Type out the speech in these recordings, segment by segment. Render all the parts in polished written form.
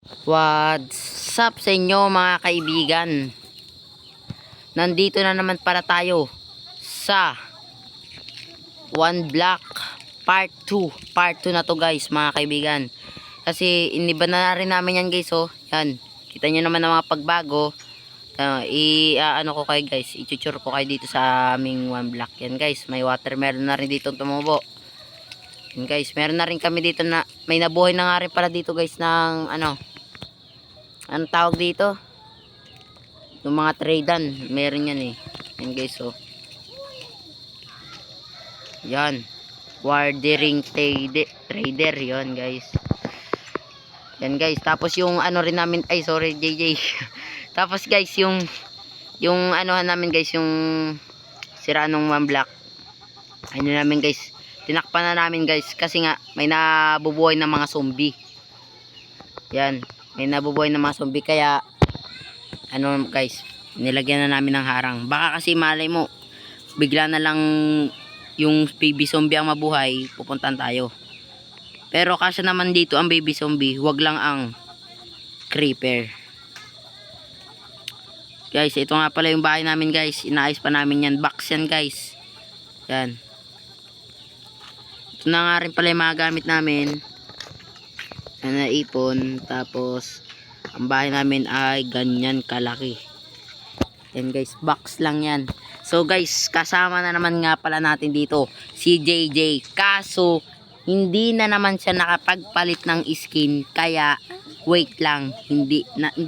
What's up sa inyo mga kaibigan? Nandito na naman para tayo sa One Block Part 2. Part 2 na to guys mga kaibigan. Kasi iniba na rin namin yan guys oh. Yan. Kita nyo naman ang mga pagbago. Ano ko kayo guys. I-tuture ko kayo dito sa aming One Block. Yan guys. May watermelon na rin dito tumubo. Yan guys. Meron na rin kami dito na may nabuhay na nga rin pala dito guys ng anong tawag dito? Yung mga tradean, meron yan eh. Yan guys, oh. Yan. Wardering trader, yon guys. Yan guys. Tapos yung ano rin namin, ay sorry JJ. Tapos guys, yung anuhan namin guys, yung sira nung one block. Ano namin guys, tinakpan na namin guys. Kasi nga, may nabubuhay ng mga zombie. Yan. May nabubuhay ng mga zombie kaya ano guys, nilagyan na namin ng harang. Baka kasi malay mo bigla na lang yung baby zombie ang mabuhay, pupuntan tayo. Pero kasi naman dito ang baby zombie, wag lang ang creeper. Guys, ito nga pala yung bahay namin guys. Inaayos pa namin yan. Box yan guys. Yan. Ito na nga rin pala yung mga gamit namin na naipon. Tapos ang bahay namin ay ganyan kalaki. Yan guys, box lang yan. So guys, kasama na naman nga pala natin dito si JJ. Kaso hindi na naman siya nakapagpalit ng skin. Kaya wait lang, hindi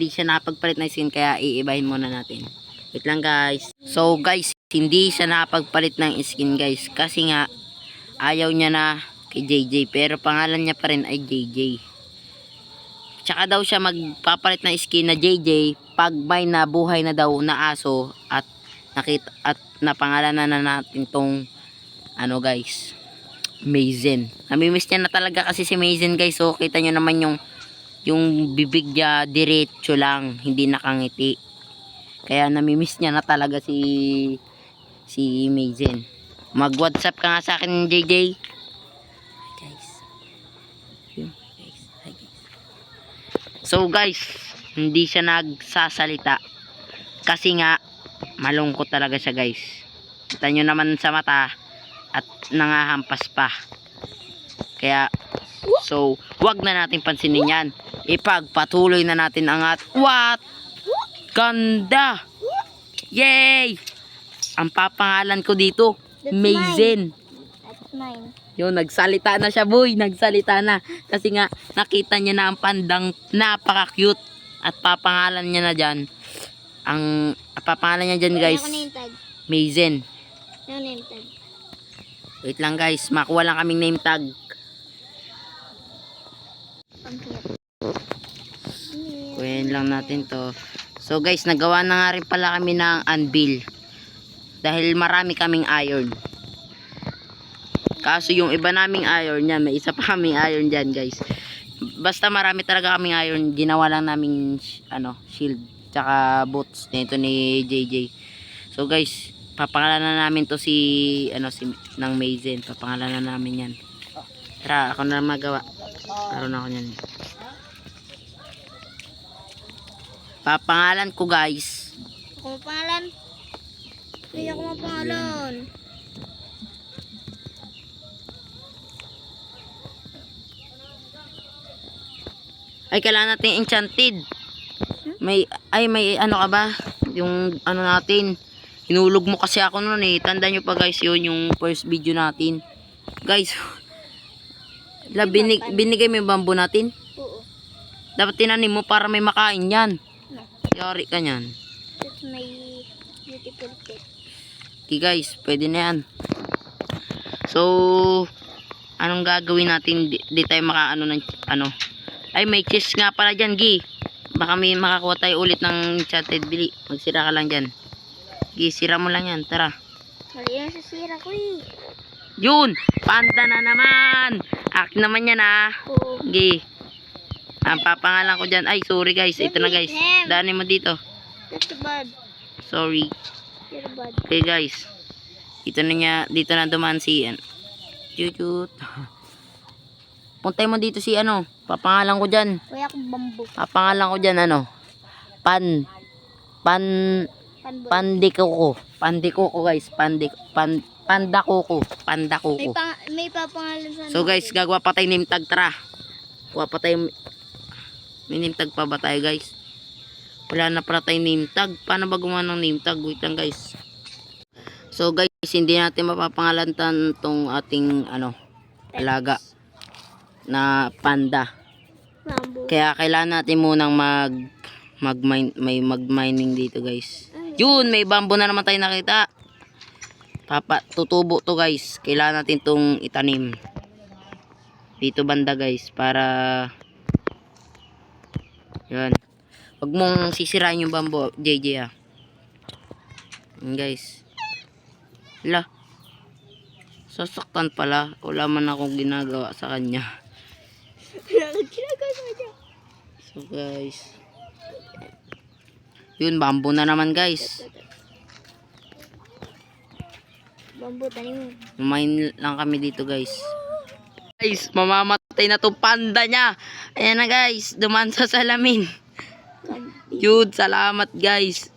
siya nakapagpalit ng skin. Kaya iibahin muna natin. Wait lang guys. So guys, hindi siya nakapagpalit ng skin guys. Kasi nga ayaw niya na kay JJ. Pero pangalan niya pa rin ay JJ. Tsaka daw siya magpapalit ng skin na JJ pag may nabuhay na daw na aso at nakita at napangalanan na natin tong ano guys, Mazen. Namimiss niya na talaga kasi si Mazen guys. So kita nyo naman yung bibig niya diretso lang, hindi nakangiti. Kaya namimiss niya na talaga si Mazen. Mag-WhatsApp ka nga sa akin JJ. So guys, hindi siya nagsasalita kasi nga malungkot talaga siya guys. Kita nyo naman sa mata at nangahampas pa. Kaya so wag na natin pansinin yan. Ipagpatuloy na natin ang what? Ganda! Yay! Ang papangalan ko dito, Mazen. That's mine. Yun, nagsalita na siya boy, nagsalita na. Kasi nga, nakita niya na ang pandang napaka-cute. At papangalan niya na dyan. Ang papangalan niya dyan guys, Mazen. Name tag. Wait lang guys, makuha lang kaming name tag. Kuhin lang natin to. So guys, nagawa na nga rin pala kami ng anvil. Dahil marami kaming iron. Kaso yung iba naming iron yan, may isa pa kaming iron dyan guys. Basta marami talaga kaming iron, ginawa lang naming shield tsaka boots nito ni JJ. So guys, papangalanan na namin to si ng Mazen. Papangalanan na namin yan. Tara, ako na magawa. Karoon ako yan. Papangalan ko guys. Ako mapangalan? Hindi ako mapangalan. Ay, kailangan natin enchanted. May ano ka ba? Yung ano natin. Hinulog mo kasi ako noon eh. Tanda nyo pa guys yun, yung first video natin. Guys, binigay mo yung bamboo natin? Oo. Dapat tinanim mo para may makain yan. Yari ka nyan. That's my beautiful pet. Okay guys, pwede na yan. So, anong gagawin natin? Di tayo makaano ng Ay, may chest nga pala dyan, Gi. Baka may makakuha tayo ulit ng enchanted bili. Magsira ka lang dyan. Gi, sira mo lang yan. Tara. Mali yung sasira ko eh. Yun! Panda na naman! Akin naman yan ah. Oo. Gi. Ang papangalan ko dyan. Ay, sorry guys. Ito na guys. Daanin mo dito. That's bad. Sorry. You're bad. Okay guys. Dito na dumaan si Jujut. Puntay mo dito si Papangalan ko dyan. Kuya ko bamboo. Papangalan ko dyan, ano? Panboy. Pandikuko guys. Pandakuko. May papangalan sa So guys, gagawa pa tayo name tag. Tara. Kuha pa tayo. May name tag pa ba tayo guys? Wala na pala tayo name tag. Paano ba gumawa ng name tag? Wait lang guys. So guys, hindi natin mapapangalantan tong ating ano, alaga na panda. bamboo. Kaya kailangan natin munang mag-mining dito guys. Yun, may bamboo na naman tayo nakita. Tutubo to guys. Kailangan natin tong itanim. Dito banda guys, para yan. Huwag mong sisirain yung bamboo, JJ ah. Yan guys. Hala. Sasaktan pala. Wala man akong ginagawa sa kanya. So guys. Yun, bamboo na naman guys. Bamboo, tanim mo. Mine lang kami dito guys. Guys, mamamatay na to panda niya. Ayan na guys, duman sa salamin. Yun, salamat guys.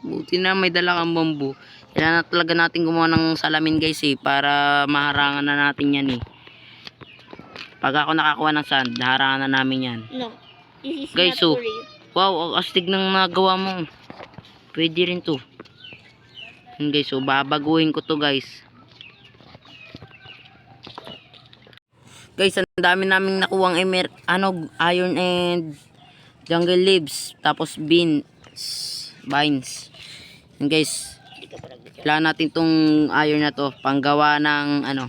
Buti na may dala kang bamboo. Kailangan na talaga natin gumawa ng salamin guys eh, para maharangan na natin yan eh. Pag ako nakakuha ng sand, harangan na namin yan. No, this is Guys, not so, for you. wow, ang astig ng nagawa mo. Pwede rin to. Yun guys, so babaguhin ko to guys. Guys, ang dami naming nakuwang iron and jungle leaves. Tapos vines. Yun guys. Kailangan natin tong iron na to. Panggawa ng ano.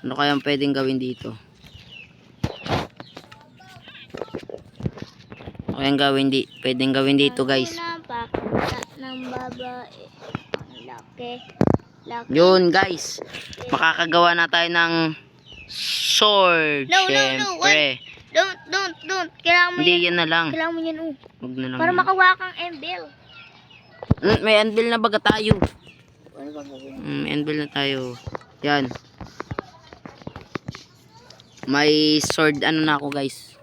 Ano kayang pwedeng gawin dito? Pwedeng gawin dito guys. Ng babae. Laki. Yun guys. Makakagawa na tayo ng sword. No. Syempre. Don't. Kailangan mo Hindi, yan. yan na lang. Kailangan mo yan, Huwag na lang. Para makawa kang anvil. May anvil na baga tayo. Ano ba gawin? May anvil na tayo. Yan. May sword na ako guys.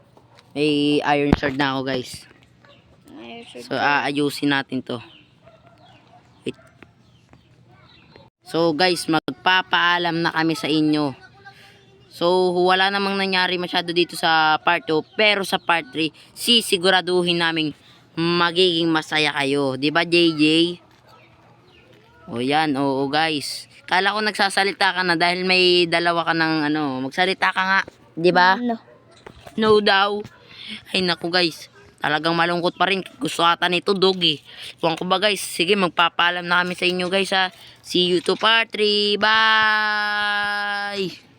May iron sword na ako guys. So aayusin natin to. Wait. So guys, magpapaalam na kami sa inyo. So wala namang nangyari masyado dito sa part 2, pero sa part 3 sisiguraduhin namin magiging masaya kayo. 'Di ba JJ? O yan, oo guys. Kala ko nagsasalita ka na dahil may dalawa ka ng ano. Magsalita ka nga, 'di ba? No. No daw. Ay naku guys. Talagang malungkot pa rin. Gusto ata nito doggy. Huwag ko ba guys. Sige, magpapaalam na kami sa inyo guys ha. See you to part 3. Bye!